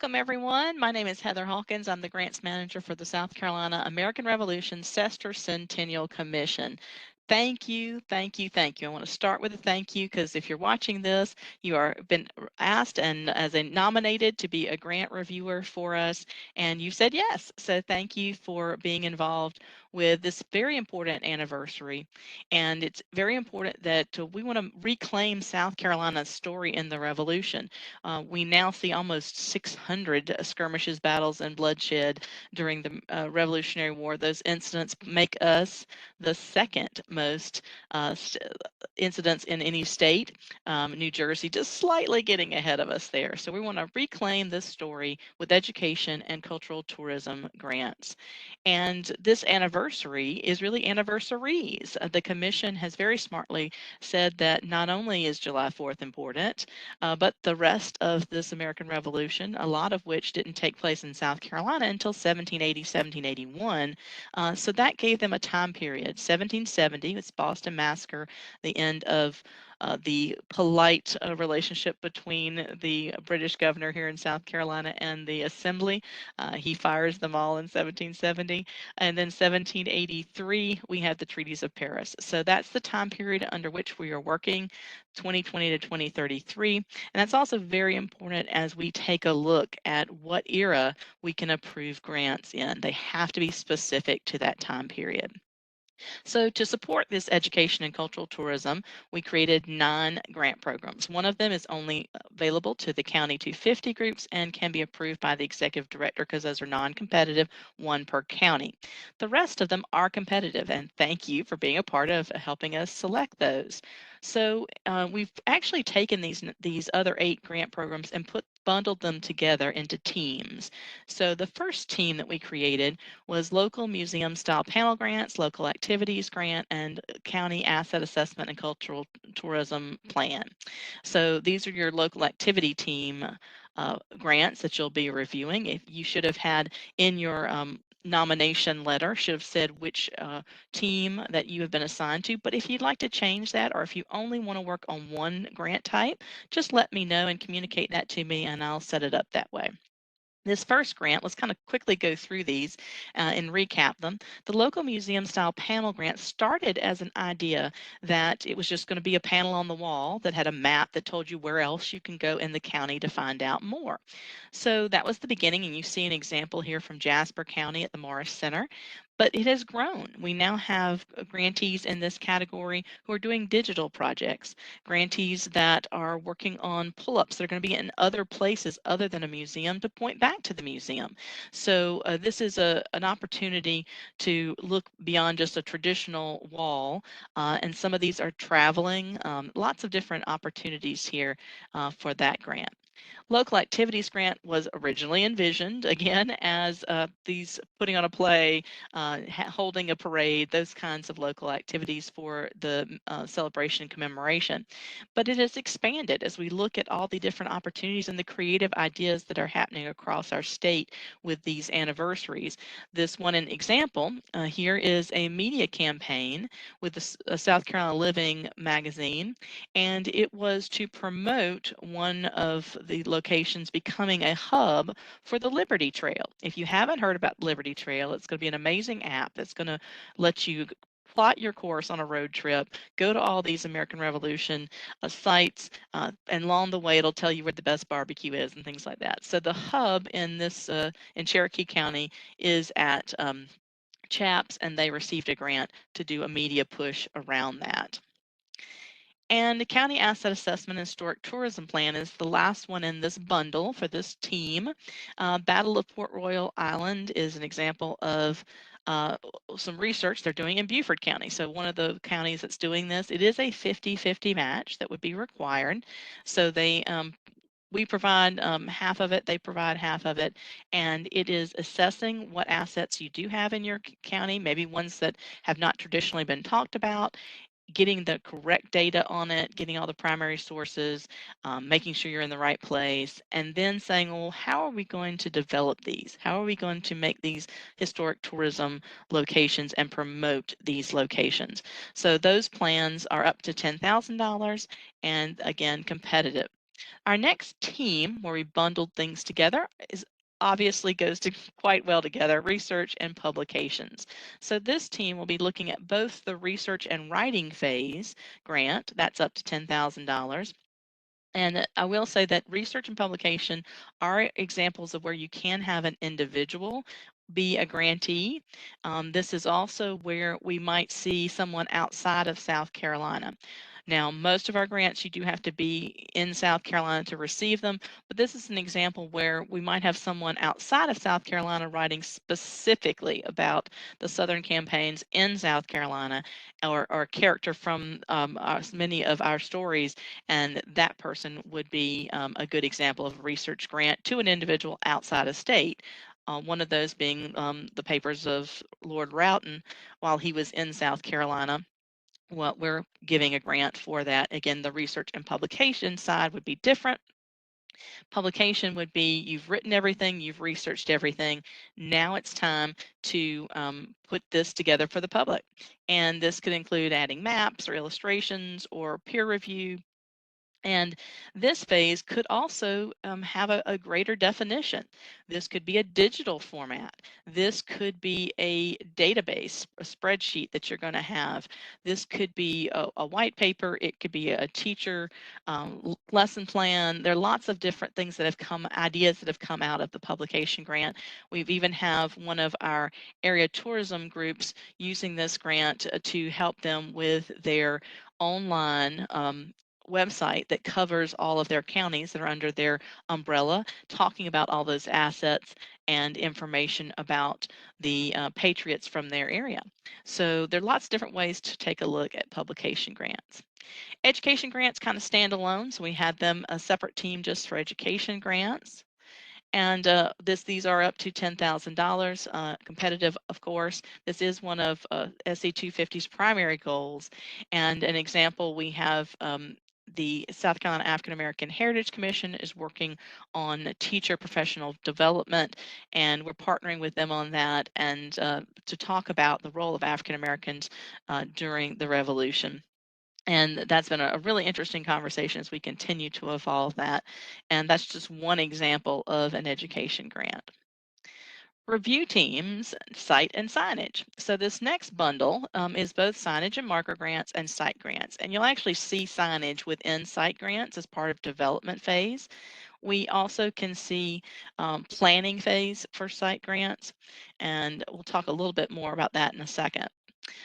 Welcome, everyone. My name is Heather Hawkins. I'm the Grants Manager for the South Carolina American Revolution Sestercentennial Commission. Thank you, thank you, thank you. I want to start with a thank you because if you're watching this, you are been asked and as a nominated to be a grant reviewer for us, and you said yes. So thank you for being involved with this very important anniversary. And it's very important that we want to reclaim South Carolina's story in the Revolution. We now see almost 600 skirmishes, battles, and bloodshed during the Revolutionary War. Those incidents make us the second most incidents in any state. New Jersey just slightly getting ahead of us there. So we want to reclaim this story with education and cultural tourism grants. And this anniversary is really anniversaries. The commission has very smartly said that not only is July 4th important, but the rest of this American Revolution, a lot of which didn't take place in South Carolina until 1780, 1781. So that gave them a time period. 1770, it's Boston Massacre, the end of the polite relationship between the British governor here in South Carolina and the Assembly. He fires them all in 1770. And then 1783, we had the treaties of Paris. So that's the time period under which we are working, 2020 to 2033. And that's also very important as we take a look at what era we can approve grants in. They have to be specific to that time period. So to support this education and cultural tourism, we created 9 grant programs. One of them is only available to the County 250 groups and can be approved by the executive director because those are non-competitive, one per county. The rest of them are competitive, and thank you for being a part of helping us select those. So we've actually taken these other 8 grant programs and bundled them together into teams. So the first team that we created was local museum style panel grants, local activities grant, and county asset assessment and cultural tourism plan. So these are your local activity team grants that you'll be reviewing. If you should have had in your nomination letter should have said which team that you have been assigned to. But if you'd like to change that, or if you only want to work on one grant type, just let me know and communicate that to me, and I'll set it up that way. This first grant, let's kind of quickly go through these and recap them. The local museum style panel grant started as an idea that it was just going to be a panel on the wall that had a map that told you where else you can go in the county to find out more. So that was the beginning, and you see an example here from Jasper County at the Morris Center. But it has grown. We now have grantees in this category who are doing digital projects, grantees that are working on pull-ups that are going to be in other places other than a museum to point back to the museum. So this is an opportunity to look beyond just a traditional wall, and some of these are traveling. Lots of different opportunities here for that grant. Local activities grant was originally envisioned again as these putting on a play, holding a parade, those kinds of local activities for the celebration and commemoration. But it has expanded as we look at all the different opportunities and the creative ideas that are happening across our state with these anniversaries. This one an example here is a media campaign with the South Carolina Living magazine, and it was to promote one of the locations becoming a hub for the Liberty Trail. If you haven't heard about Liberty Trail, it's going to be an amazing app that's going to let you plot your course on a road trip, go to all these American Revolution sites, and along the way it'll tell you where the best barbecue is and things like that. So the hub in this in Cherokee County is at CHAPS, and they received a grant to do a media push around that. And the County Asset Assessment and Historic Tourism Plan is the last one in this bundle for this team. Battle of Port Royal Island is an example of some research they're doing in Beaufort County. So one of the counties that's doing this, it is a 50-50 match that would be required. So we provide half of it, they provide half of it, and it is assessing what assets you do have in your county, maybe ones that have not traditionally been talked about, getting the correct data on it, getting all the primary sources, making sure you're in the right place, and then saying, well, how are we going to develop these? How are we going to make these historic tourism locations and promote these locations? So those plans are up to $10,000 and again, competitive. Our next team, where we bundled things together, is obviously goes to quite well together, research and publications. So this team will be looking at both the research and writing phase grant, that's up to $10,000. And I will say that research and publication are examples of where you can have an individual be a grantee. This is also where we might see someone outside of South Carolina. Now, most of our grants, you do have to be in South Carolina to receive them, but this is an example where we might have someone outside of South Carolina writing specifically about the Southern campaigns in South Carolina, or a character from many of our stories, and that person would be a good example of a research grant to an individual outside of state. One of those being the papers of Lord Rowton while he was in South Carolina. Well, we're giving a grant for that. Again, the research and publication side would be different. Publication would be you've written everything, you've researched everything. Now it's time to put this together for the public. And this could include adding maps or illustrations or peer review. And this phase could also have a greater definition. This could be a digital format. This could be a database, a spreadsheet that you're going to have. This could be a white paper. It could be a teacher lesson plan. There are lots of different things that have come, ideas that have come out of the publication grant. We've even have one of our area tourism groups using this grant to help them with their online website that covers all of their counties that are under their umbrella, talking about all those assets and information about the patriots from their area. So there are lots of different ways to take a look at publication grants. Education grants kind of stand alone, so we had them a separate team just for education grants. And these are up to $10,000, competitive, of course. This is one of SC250's primary goals. And an example, we have the South Carolina African American Heritage Commission is working on teacher professional development, and we're partnering with them on that, and to talk about the role of African Americans during the Revolution. And that's been a really interesting conversation as we continue to evolve that. And that's just one example of an education grant. Review teams, site and signage. So this next bundle is both signage and marker grants and site grants. And you'll actually see signage within site grants as part of development phase. We also can see planning phase for site grants. And we'll talk a little bit more about that in a second.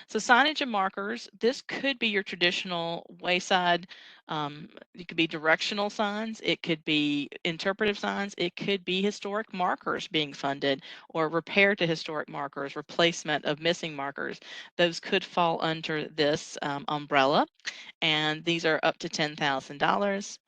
So signage and markers, this could be your traditional wayside. It could be directional signs. It could be interpretive signs. It could be historic markers being funded, or repair to historic markers, replacement of missing markers. Those could fall under this umbrella, and these are up to $10,000.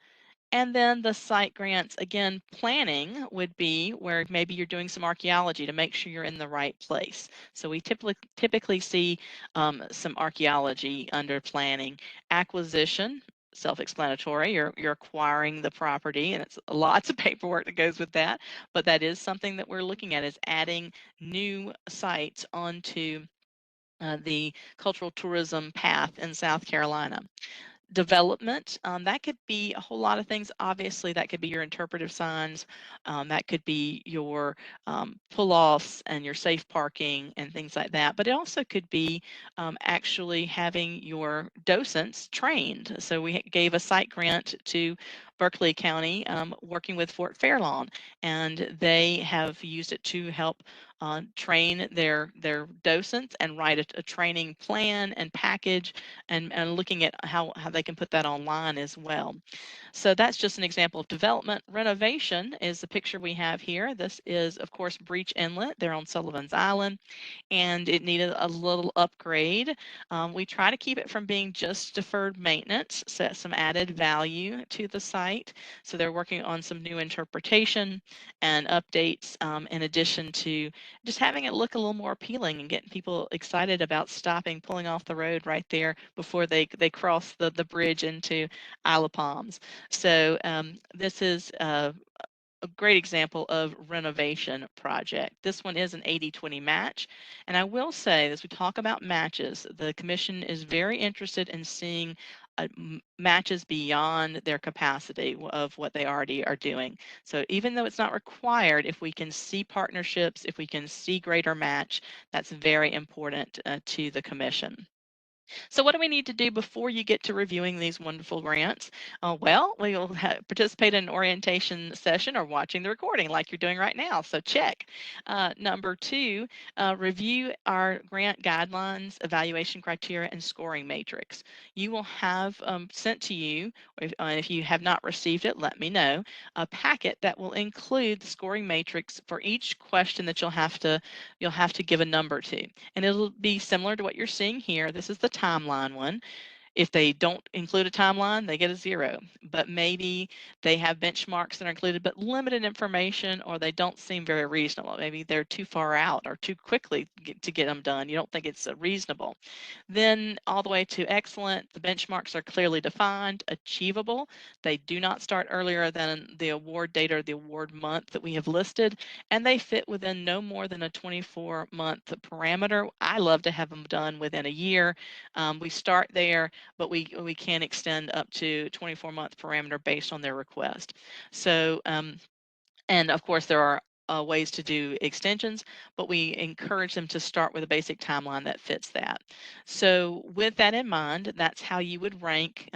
And then the site grants, again, planning would be where maybe you're doing some archaeology to make sure you're in the right place. So we typically see some archaeology under planning. Acquisition, self-explanatory. You're acquiring the property, and it's lots of paperwork that goes with that. But that is something that we're looking at, is adding new sites onto the cultural tourism path in South Carolina. Development, that could be a whole lot of things. Obviously, that could be your interpretive signs, that could be your pull-offs and your safe parking and things like that. But it also could be actually having your docents trained. So we gave a site grant to Berkeley County, working with Fort Fairlawn, and they have used it to help train their docents and write a training plan and package, and looking at how they can put that online as well. So that's just an example of development. Renovation is the picture we have here. This is, of course, Breach Inlet. They're on Sullivan's Island, and it needed a little upgrade. We try to keep it from being just deferred maintenance, set some added value to the site. So they're working on some new interpretation and updates, in addition to just having it look a little more appealing and getting people excited about stopping, pulling off the road right there before they cross the bridge into Isle of Palms. So this is a great example of renovation project. This one is an 80-20 match. And I will say, as we talk about matches, the commission is very interested in seeing matches beyond their capacity of what they already are doing. So even though it's not required, if we can see partnerships, if we can see greater match, that's very important to the commission. So what do we need to do before you get to reviewing these wonderful grants? Well, we will participate in an orientation session or watching the recording like you're doing right now. So check. Number two, review our grant guidelines, evaluation criteria, and scoring matrix. You will have sent to you, if you have not received it, let me know, a packet that will include the scoring matrix for each question that you'll have to give a number to. And it'll be similar to what you're seeing here. This is the timeline one. If they don't include a timeline, they get a 0. But maybe they have benchmarks that are included, but limited information, or they don't seem very reasonable. Maybe they're too far out or too quickly to get them done. You don't think it's reasonable. Then all the way to excellent, the benchmarks are clearly defined, achievable. They do not start earlier than the award date or the award month that we have listed, and they fit within no more than a 24-month parameter. I love to have them done within a year. We start there, but we can extend up to 24-month parameter based on their request. So, and of course, there are ways to do extensions, but we encourage them to start with a basic timeline that fits that. So with that in mind, that's how you would rank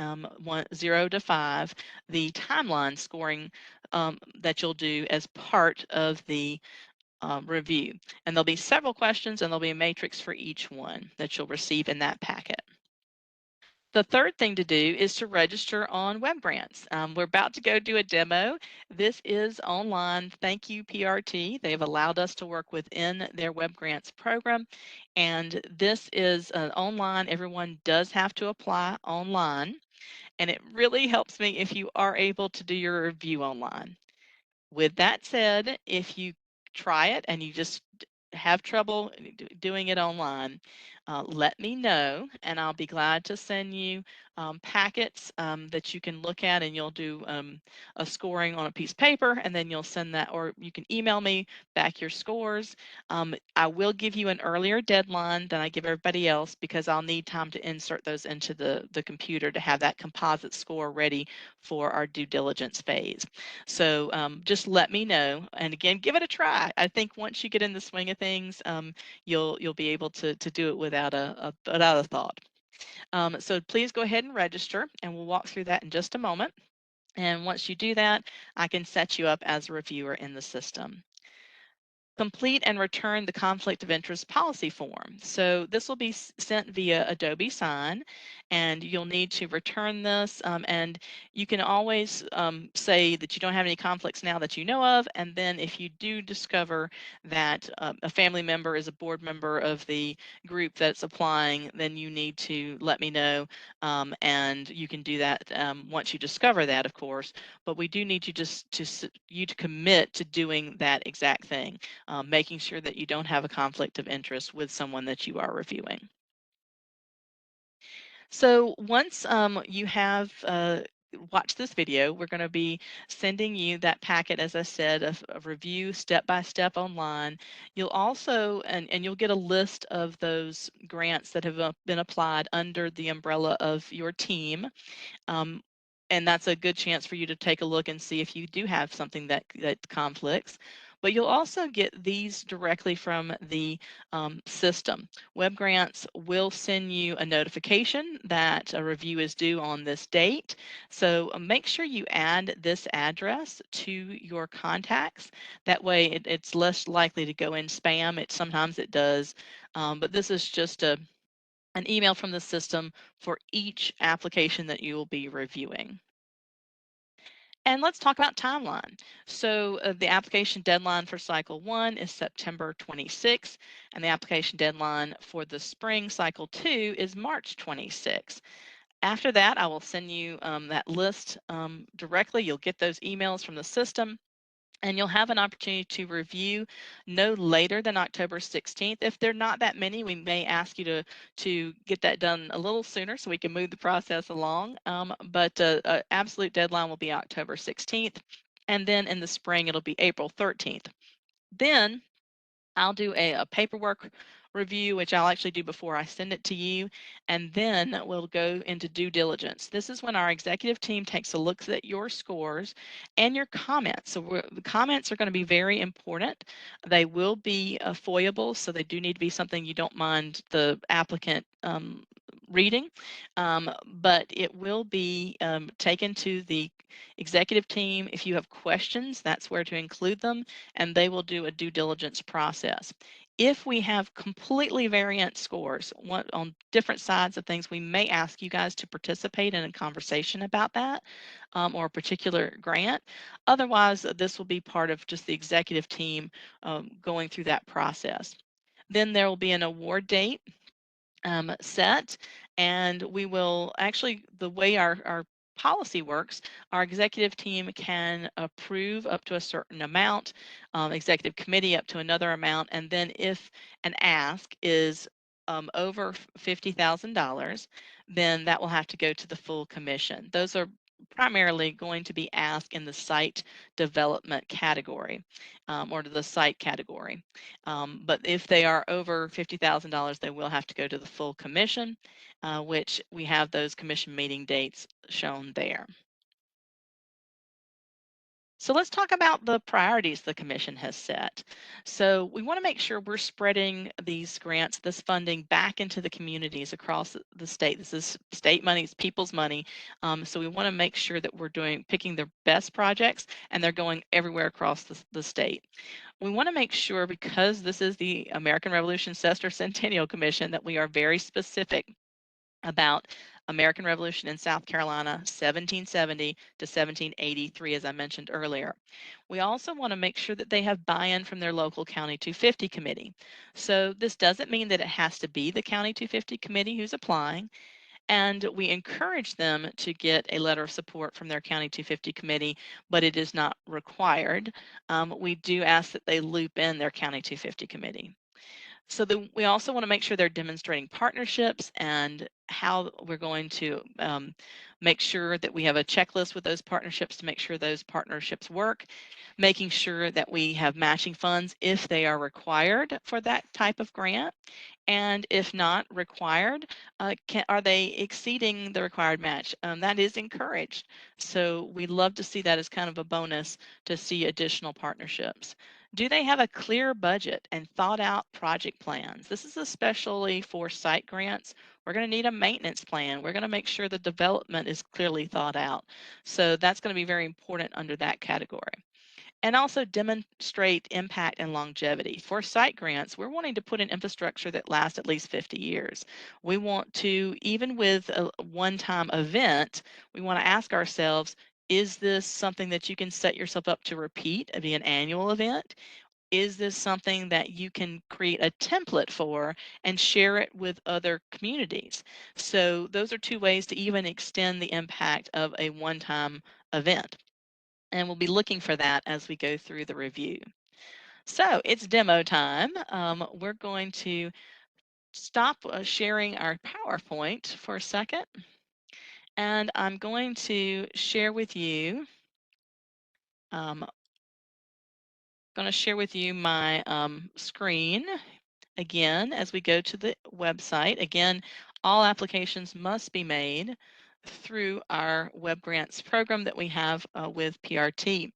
0 to 5, the timeline scoring that you'll do as part of the review. And there'll be several questions, and there'll be a matrix for each one that you'll receive in that packet. The third thing to do is to register on web grants. We're about to go do a demo. This is online. Thank you, PRT. They've allowed us to work within their web grants program. And this is online. Everyone does have to apply online. And it really helps me if you are able to do your review online. With that said, if you try it and you just have trouble doing it online, let me know, and I'll be glad to send you packets that you can look at, and you'll do a scoring on a piece of paper, and then you'll send that, or you can email me back your scores. I will give you an earlier deadline than I give everybody else because I'll need time to insert those into the computer to have that composite score ready for our due diligence phase. So just let me know, and again, give it a try. I think once you get in the swing of things, you'll be able to do it without a thought. So please go ahead and register, and we'll walk through that in just a moment. And once you do that, I can set you up as a reviewer in the system. Complete and return the conflict of interest policy form. So this will be sent via Adobe Sign, and you'll need to return this. And you can always say that you don't have any conflicts now that you know of. And then if you do discover that a family member is a board member of the group that's applying, then you need to let me know. And you can do that once you discover that, of course. But we do need you to commit to doing that exact thing. Making sure that you don't have a conflict of interest with someone that you are reviewing. So once you have watched this video, we're going to be sending you that packet, as I said, of review step by step online. You'll also, and you'll get a list of those grants that have been applied under the umbrella of your team. Um, and that's a good chance for you to take a look and see if you do have something that conflicts. But you'll also get these directly from the system. Web Grants will send you a notification that a review is due on this date. So make sure you add this address to your contacts. That way it's less likely to go in spam. Sometimes it does, but this is just an email from the system for each application that you will be reviewing. And let's talk about timeline. So the application deadline for cycle 1 is September 26th, and the application deadline for the spring cycle 2 is March 26th. After that, I will send you that list directly. You'll get those emails from the system. And you'll have an opportunity to review no later than October 16th. If there are not that many, we may ask you to get that done a little sooner so we can move the process along. But absolute deadline will be October 16th. And then in the spring, it'll be April 13th. Then I'll do a paperwork review, which I'll actually do before I send it to you, and then we'll go into due diligence. This is when our executive team takes a look at your scores and your comments. So the comments are going to be very important. They will be foiable, so they do need to be something you don't mind the applicant reading, but it will be taken to the executive team. If you have questions, that's where to include them, and they will do a due diligence process. If we have completely variant scores on different sides of things, we may ask you guys to participate in a conversation about that or a particular grant. Otherwise, this will be part of just the executive team going through that process. Then there will be an award date set, and we will actually, the way our policy works, our executive team can approve up to a certain amount, executive committee up to another amount, and then if an ask is over $50,000, then that will have to go to the full commission. Those are primarily going to be asked in the site development category or to the site category. But if they are over $50,000, they will have to go to the full commission, which we have those commission meeting dates shown there. So let's talk about the priorities the commission has set. So we want to make sure we're spreading these grants, this funding back into the communities across the state. This is state money, it's people's money. So we want to make sure that we're picking the best projects and they're going everywhere across the state. We want to make sure, because this is the American Revolution Sestercentennial Commission, that we are very specific about American Revolution in South Carolina, 1770 to 1783, as I mentioned earlier. We also want to make sure that they have buy-in from their local County 250 committee. So this doesn't mean that it has to be the County 250 committee who's applying, and we encourage them to get a letter of support from their County 250 committee, but it is not required. We do ask that they loop in their County 250 committee. So we also want to make sure they're demonstrating partnerships and how we're going to make sure that we have a checklist with those partnerships to make sure those partnerships work, making sure that we have matching funds if they are required for that type of grant. And if not required, are they exceeding the required match? That is encouraged. So we love to see that as kind of a bonus to see additional partnerships. Do they have a clear budget and thought out project plans? This is especially for site grants. We're going to need a maintenance plan. We're going to make sure the development is clearly thought out. So that's going to be very important under that category. And also demonstrate impact and longevity. For site grants, we're wanting to put in infrastructure that lasts at least 50 years. We want to, even with a one-time event, we want to ask ourselves, is this something that you can set yourself up to repeat, be an annual event? Is this something that you can create a template for and share it with other communities? So those are two ways to even extend the impact of a one-time event. And we'll be looking for that as we go through the review. So it's demo time. We're going to stop sharing our PowerPoint for a second. And I'm going to share with you, my screen again as we go to the website. Again, all applications must be made through our web grants program that we have with PRT.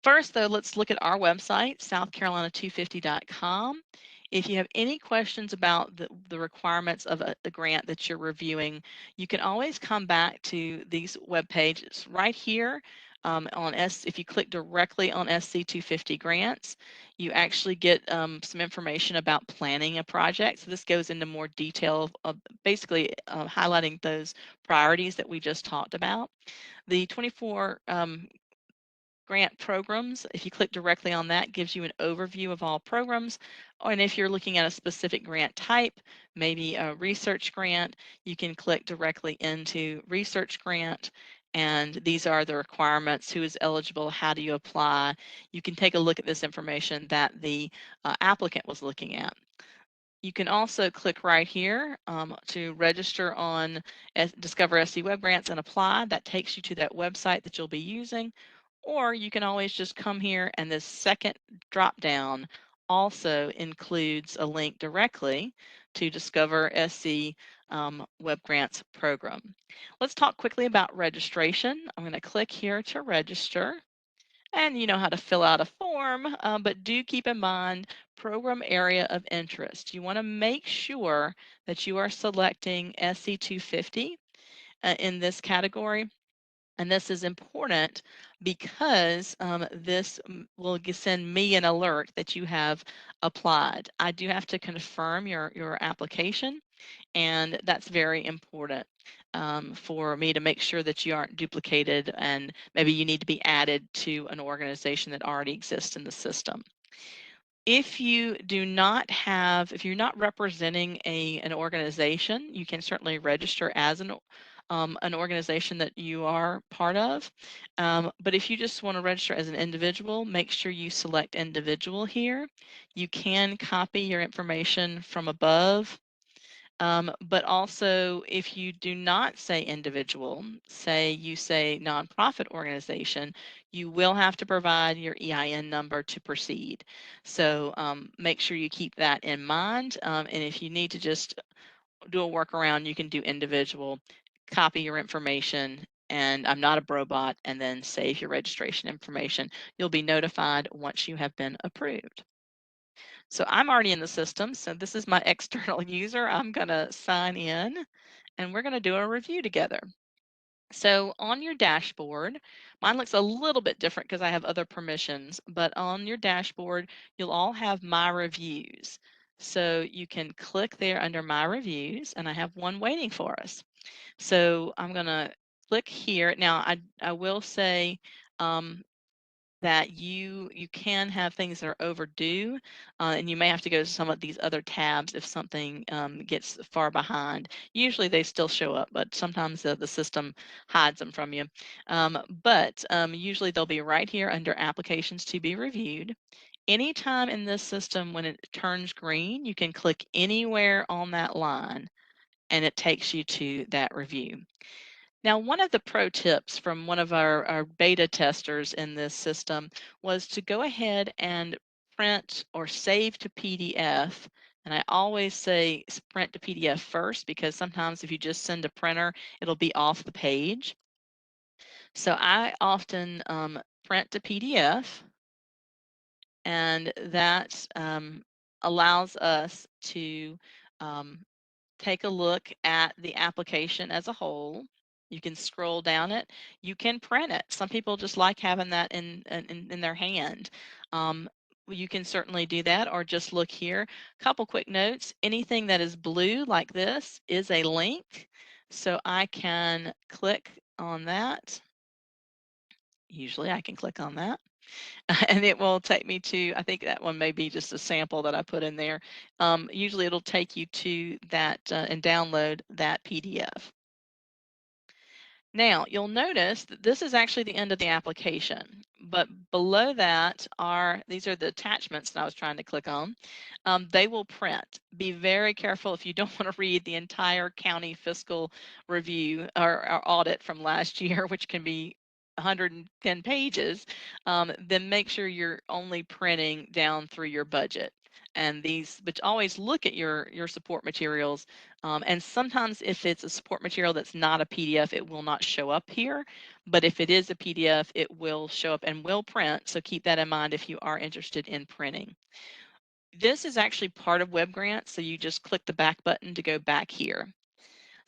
First, though, let's look at our website, southcarolina250.com. If you have any questions about the requirements of the grant that you're reviewing, you can always come back to these web pages right here. If you click directly on SC250 grants, you actually get some information about planning a project. So this goes into more detail of basically highlighting those priorities that we just talked about. The 24 grant programs, if you click directly on that, gives you an overview of all programs. And if you're looking at a specific grant type, maybe a research grant, you can click directly into research grant. And these are the requirements: who is eligible, how do you apply. You can take a look at this information that the applicant was looking at. You can also click right here to register on Discover SC Web Grants and apply. That takes you to that website that you'll be using. Or you can always just come here and this second drop down also includes a link directly to Discover SC Web Grants program. Let's talk quickly about registration. I'm going to click here to register. And you know how to fill out a form, but do keep in mind program area of interest. You want to make sure that you are selecting SC250 in this category. And this is important because this will send me an alert that you have applied. I do have to confirm your application, and that's very important for me to make sure that you aren't duplicated and maybe you need to be added to an organization that already exists in the system. If you do not have, if you're not representing an organization, you can certainly register as an organization that you are part of. But if you just want to register as an individual, make sure you select individual here. You can copy your information from above. But also, if you do not say individual, say you say nonprofit organization, you will have to provide your EIN number to proceed. So make sure you keep that in mind. And if you need to just do a workaround, you can do individual, copy your information, and I'm not a robot, and then save your registration information. You'll be notified once you have been approved. So I'm already in the system, so this is my external user. I'm going to sign in, and we're going to do a review together. So on your dashboard, mine looks a little bit different because I have other permissions, but on your dashboard, you'll all have my reviews. So you can click there under my reviews, and I have one waiting for us. So I'm going to click here. Now, I will say that you can have things that are overdue, and you may have to go to some of these other tabs if something gets far behind. Usually they still show up, but sometimes the system hides them from you. But usually they'll be right here under applications to be reviewed. Anytime in this system when it turns green, you can click anywhere on that line and it takes you to that review. Now, one of the pro tips from one of our beta testers in this system was to go ahead and print or save to PDF. And I always say print to PDF first because sometimes if you just send a printer, it'll be off the page. So I often print to PDF, and that allows us to take a look at the application as a whole. You can scroll down it. You can print it. Some people just like having that in their hand. You can certainly do that, or just look here. Couple quick notes. Anything that is blue like this is a link. So I can click on that. Usually I can click on that. And it will take me to, I think that one may be just a sample that I put in there. Usually it'll take you to that and download that PDF. Now, you'll notice that this is actually the end of the application, but below that these are the attachments that I was trying to click on. They will print. Be very careful if you don't want to read the entire county fiscal review or audit from last year, which can be 110 pages, then make sure you're only printing down through your budget. And but always look at your support materials. And sometimes if it's a support material that's not a PDF, it will not show up here. But if it is a PDF, it will show up and will print. So keep that in mind if you are interested in printing. This is actually part of Web Grants, so you just click the back button to go back here.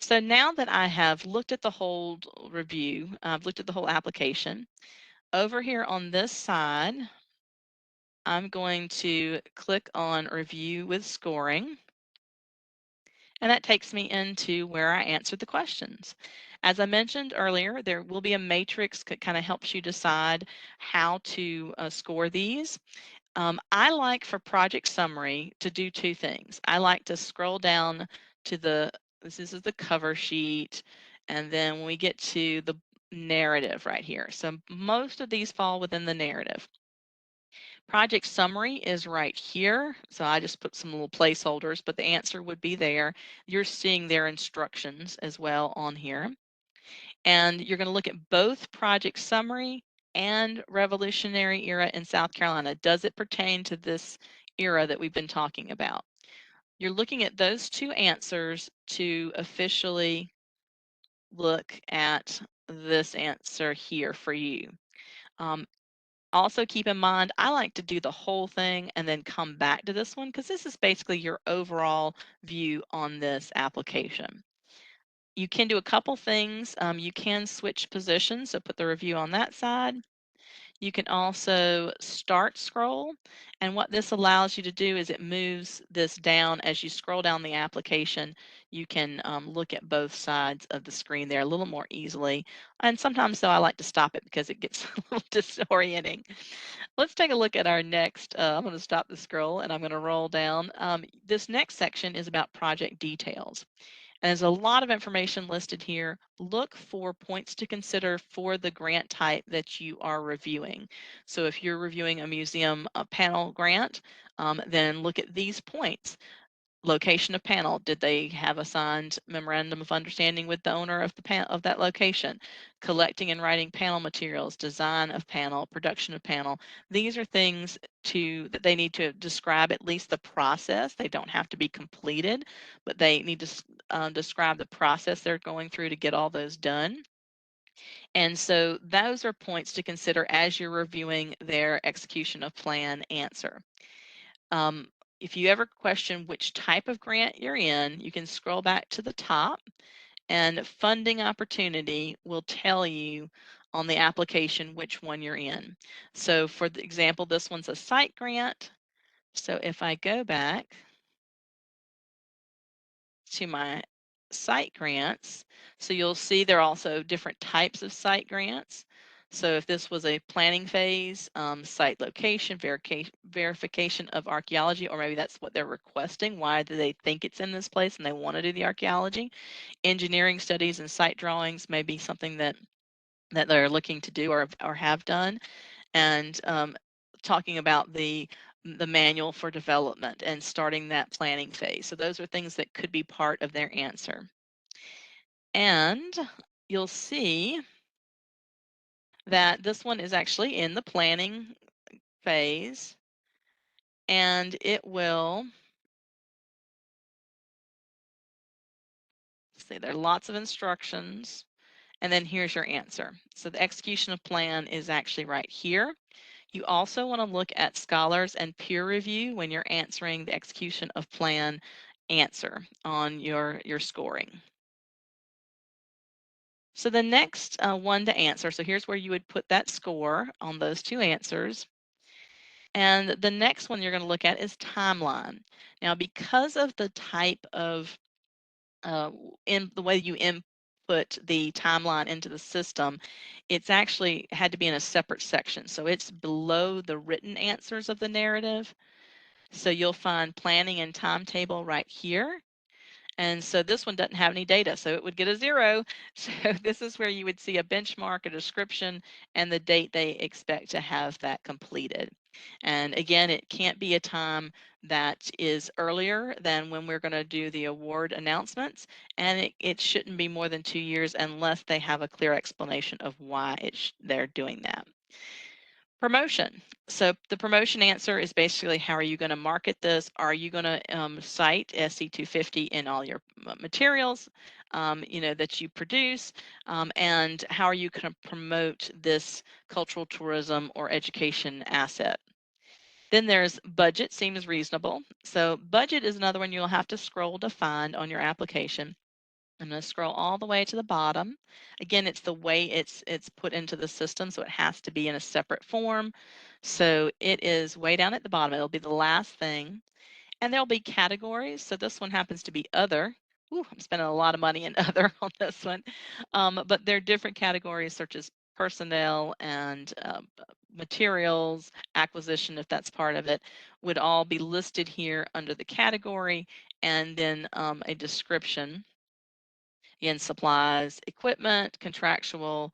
So now that I have looked at the whole review, I've looked at the whole application, over here on this side, I'm going to click on Review with Scoring. And that takes me into where I answered the questions. As I mentioned earlier, there will be a matrix that kind of helps you decide how to score these. I like for project summary to do two things. I like to scroll down to this is the cover sheet, and then when we get to the narrative right here. So most of these fall within the narrative. Project summary is right here. So I just put some little placeholders, but the answer would be there. You're seeing their instructions as well on here. And you're going to look at both project summary and Revolutionary Era in South Carolina. Does it pertain to this era that we've been talking about. You're looking at those two answers to officially look at this answer here for you. Um, Also keep in mind, I like to do the whole thing and then come back to this one because this is basically your overall view on this application. You can do a couple things. You can switch positions, so put the review on that side. You can also start scroll, and what this allows you to do is it moves this down as you scroll down the application. You can look at both sides of the screen there a little more easily. And sometimes, though, I like to stop it because it gets a little disorienting. Let's take a look at our next. I'm going to stop the scroll and I'm going to roll down. This next section is about project details. And there's a lot of information listed here. Look for points to consider for the grant type that you are reviewing. So if you're reviewing a museum panel grant, then look at these points. Location of panel. Did they have a signed memorandum of understanding with the owner of the of that location? Collecting and writing panel materials, design of panel, production of panel. These are things that they need to describe at least the process. They don't have to be completed, but they need to describe the process they're going through to get all those done. And so those are points to consider as you're reviewing their execution of plan answer. Um, if you ever question which type of grant you're in, you can scroll back to the top and funding opportunity will tell you on the application which one you're in. So for the example, this one's a site grant. So if I go back to my site grants, so you'll see there are also different types of site grants. So if this was a planning phase, site location, verification of archaeology, or maybe that's what they're requesting. Why do they think it's in this place and they want to do the archaeology? Engineering studies and site drawings may be something that they're looking to do or have done. And talking about the manual for development and starting that planning phase. So those are things that could be part of their answer. And you'll see that this one is actually in the planning phase, and it will see there are lots of instructions, and then here's your answer. So the execution of plan is actually right here. You also want to look at scholars and peer review when you're answering the execution of plan answer on your scoring. So the next one to answer, so here's where you would put that score on those two answers. And the next one you're going to look at is timeline. Now, because of the type of in the way you input the timeline into the system, it's actually had to be in a separate section. So it's below the written answers of the narrative. So you'll find planning and timetable right here. And so this one doesn't have any data, so it would get a 0. So this is where you would see a benchmark, a description, and the date they expect to have that completed. And again, it can't be a time that is earlier than when we're going to do the award announcements, and it shouldn't be more than 2 years unless they have a clear explanation of why they're doing that. Promotion. So the promotion answer is basically how are you going to market this? Are you going to cite SC250 in all your materials, that you produce? And how are you going to promote this cultural tourism or education asset? Then there's budget, seems reasonable. So budget is another one you'll have to scroll to find on your application. I'm going to scroll all the way to the bottom. Again, it's the way it's put into the system, so it has to be in a separate form. So it is way down at the bottom. It'll be the last thing. And there'll be categories. So this one happens to be other. Ooh, I'm spending a lot of money in other on this one. But there are different categories such as personnel and materials, acquisition, if that's part of it, would all be listed here under the category, and then a description in supplies, equipment, contractual,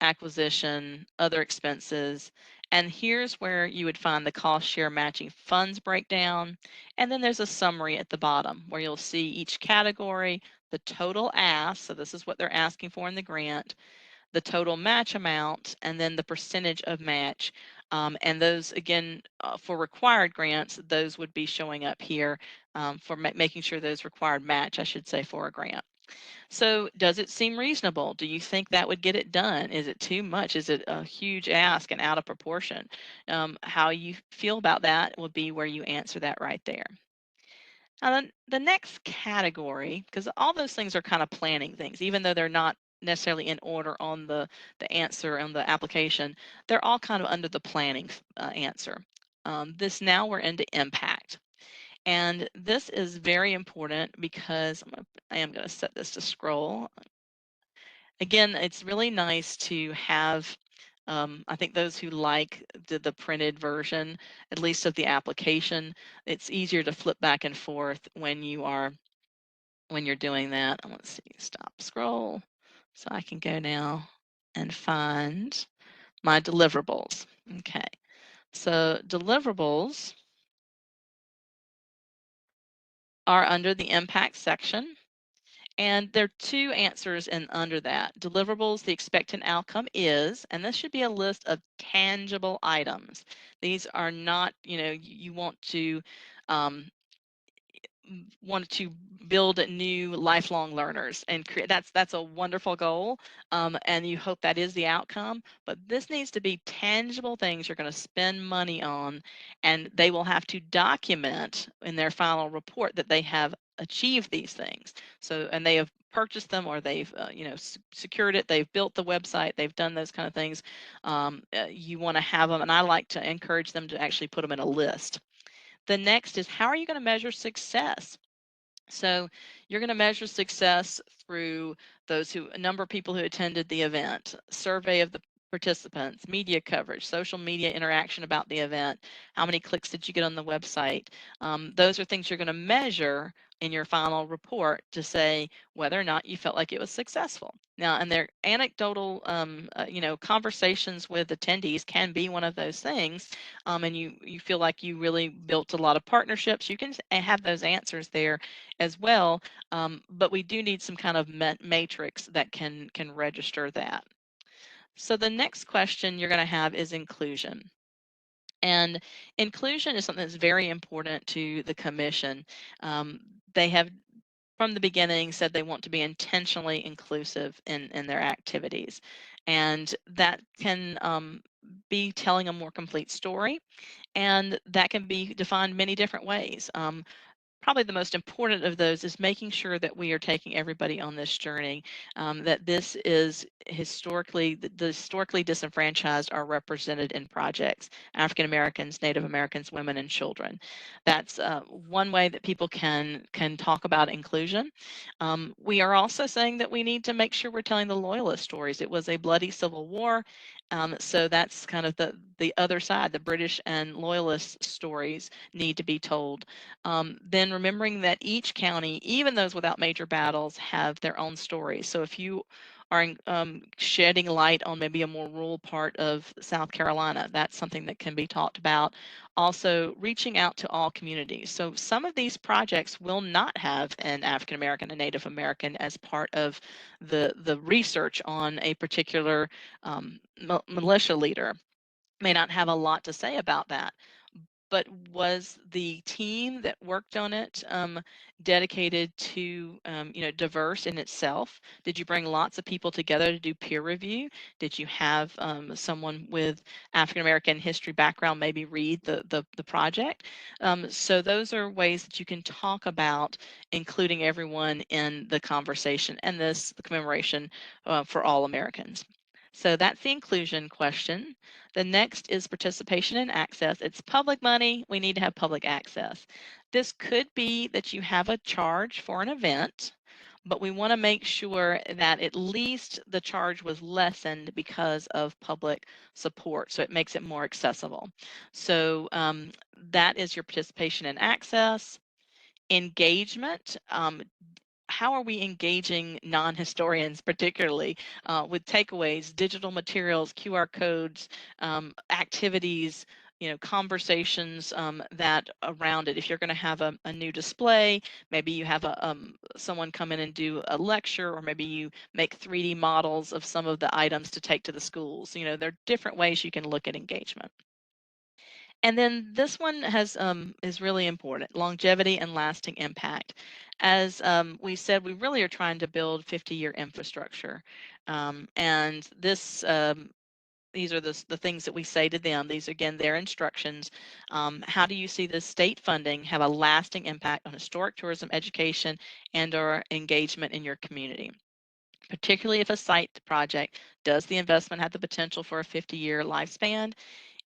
acquisition, other expenses. And here's where you would find the cost share matching funds breakdown. And then there's a summary at the bottom where you'll see each category, the total ask, so this is what they're asking for in the grant, the total match amount, and then the percentage of match. And those, again, for required grants, those would be showing up here for making sure those required match, I should say, for a grant. So does it seem reasonable? Do you think that would get it done? Is it too much? Is it a huge ask and out of proportion? How you feel about that will be where you answer that right there. Now, then the next category, because all those things are kind of planning things, even though they're not necessarily in order on the answer on the application, they're all kind of under the planning answer. This now we're into impact. And this is very important because I am going to set this to scroll. Again, it's really nice to have, I think those who like the printed version, at least of the application, it's easier to flip back and forth when you're doing that. Let's see, stop scroll. So I can go now and find my deliverables. Okay, so deliverables are under the impact section. And there are two answers in under that. Deliverables, the expected outcome is, and this should be a list of tangible items. These are not, you um, want to build new lifelong learners and create that's a wonderful goal, and you hope that is the outcome, but this needs to be tangible things you're going to spend money on, and they will have to document in their final report that they have achieved these things. So, and they have purchased them, or they've secured it, they've built the website, they've done those kind of things. You want to have them, and I like to encourage them to actually put them in a list. The next is, how are you going to measure success? So you're going to measure success through a number of people who attended the event, survey of the participants, media coverage, social media interaction about the event, how many clicks did you get on the website. Those are things you're going to measure in your final report to say whether or not you felt like it was successful. Now, and their anecdotal, conversations with attendees can be one of those things, and you feel like you really built a lot of partnerships. You can have those answers there as well, but we do need some kind of matrix that can register that. So the next question you're going to have is inclusion. And inclusion is something that's very important to the commission. They have from the beginning said they want to be intentionally inclusive in their activities. And that can be telling a more complete story, and that can be defined many different ways. Probably the most important of those is making sure that we are taking everybody on this journey, that this is historically, the historically disenfranchised are represented in projects, African Americans, Native Americans, women, and children. That's one way that people can talk about inclusion. We are also saying that we need to make sure we're telling the Loyalist stories. It was a bloody civil war, so that's kind of the other side. The British and Loyalist stories need to be told. Then remembering that each county, even those without major battles, have their own stories. So if you are shedding light on maybe a more rural part of South Carolina, that's something that can be talked about. Also, reaching out to all communities. So some of these projects will not have an African American and Native American as part of the research on a particular militia leader. May not have a lot to say about that, but was the team that worked on it dedicated to, diverse in itself? Did you bring lots of people together to do peer review? Did you have someone with African American history background maybe read the project? So those are ways that you can talk about including everyone in the conversation and the commemoration for all Americans. So that's the inclusion question. The next is participation and access. It's public money. We need to have public access. This could be that you have a charge for an event, but we want to make sure that at least the charge was lessened because of public support, so it makes it more accessible. So that is your participation and access. Engagement. How are we engaging non-historians, particularly with takeaways, digital materials, QR codes, activities, conversations that around it. If you're going to have a new display, maybe you have someone come in and do a lecture, or maybe you make 3D models of some of the items to take to the schools. There are different ways you can look at engagement. And then this one has is really important: longevity and lasting impact. As we said, we really are trying to build 50-year infrastructure, and these are the things that we say to them. These are, again, their instructions. How do you see the state funding have a lasting impact on historic tourism, education, and/or engagement in your community? Particularly if a site project, does the investment have the potential for a 50-year lifespan?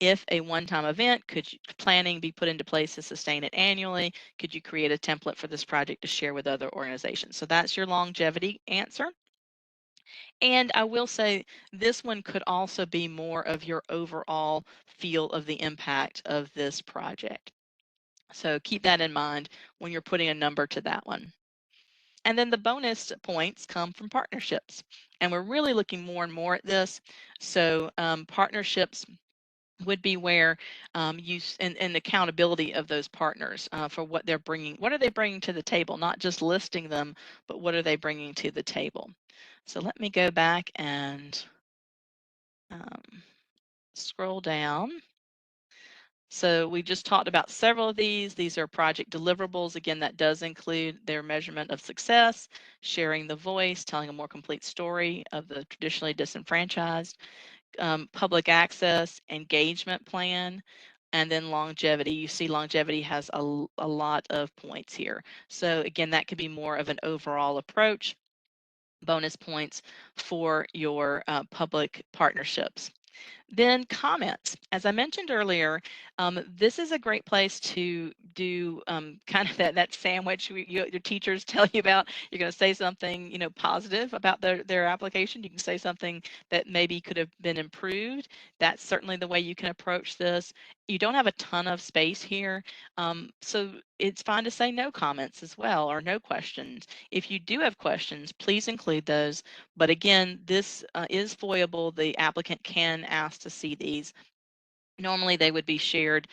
If a one-time event, could planning be put into place to sustain it annually? Could you create a template for this project to share with other organizations? So that's your longevity answer. And I will say this one could also be more of your overall feel of the impact of this project. So keep that in mind when you're putting a number to that one. And then the bonus points come from partnerships. And we're really looking more and more at this. So partnerships would be where and accountability of those partners for what they're bringing. What are they bringing to the table? Not just listing them, but what are they bringing to the table? So let me go back and um, scroll down. So we just talked about several of these. These are project deliverables. Again, that does include their measurement of success, sharing the voice, telling a more complete story of the traditionally disenfranchised, public access, engagement plan, and then longevity. You see longevity has a lot of points here. So again, that could be more of an overall approach, bonus points for your public partnerships. Then comments. As I mentioned earlier, this is a great place to do kind of that sandwich your teachers tell you about. You're going to say something, positive about their application. You can say something that maybe could have been improved. That's certainly the way you can approach this. You don't have a ton of space here, so it's fine to say no comments as well, or no questions. If you do have questions, please include those. But again, this is foiable. The applicant can ask to see these. Normally, they would be shared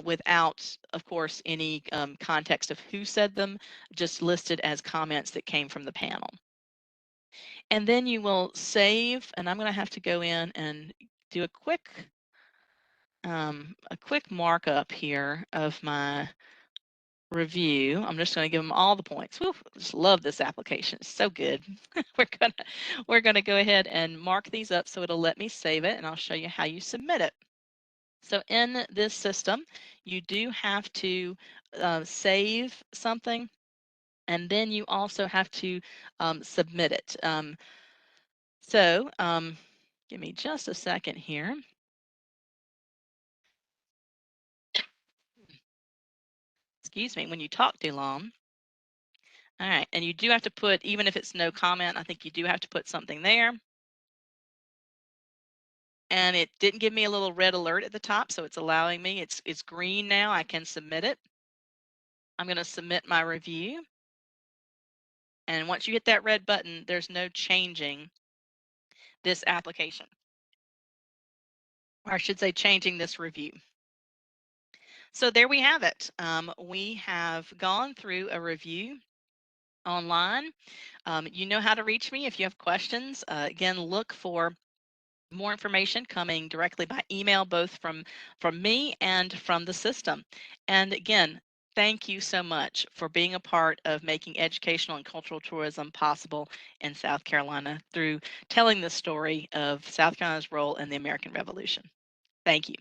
without, of course, any context of who said them, just listed as comments that came from the panel. And then you will save, and I'm going to have to go in and do a quick markup here of my review. I'm just going to give them all the points. Whew, just love this application. It's so good. we're gonna go ahead and mark these up so it'll let me save it, and I'll show you how you submit it. So in this system, you do have to save something, and then you also have to submit it. Give me just a second here. Excuse me, when you talk too long. All right, and you do have to put, even if it's no comment, I think you do have to put something there. And it didn't give me a little red alert at the top, so it's allowing me. It's green now. I can submit it. I'm going to submit my review. And once you hit that red button, there's no changing this application. Or I should say changing this review. So there we have it. We have gone through a review online. You know how to reach me if you have questions. Again, look for more information coming directly by email, both from me and from the system. And again, thank you so much for being a part of making educational and cultural tourism possible in South Carolina through telling the story of South Carolina's role in the American Revolution. Thank you.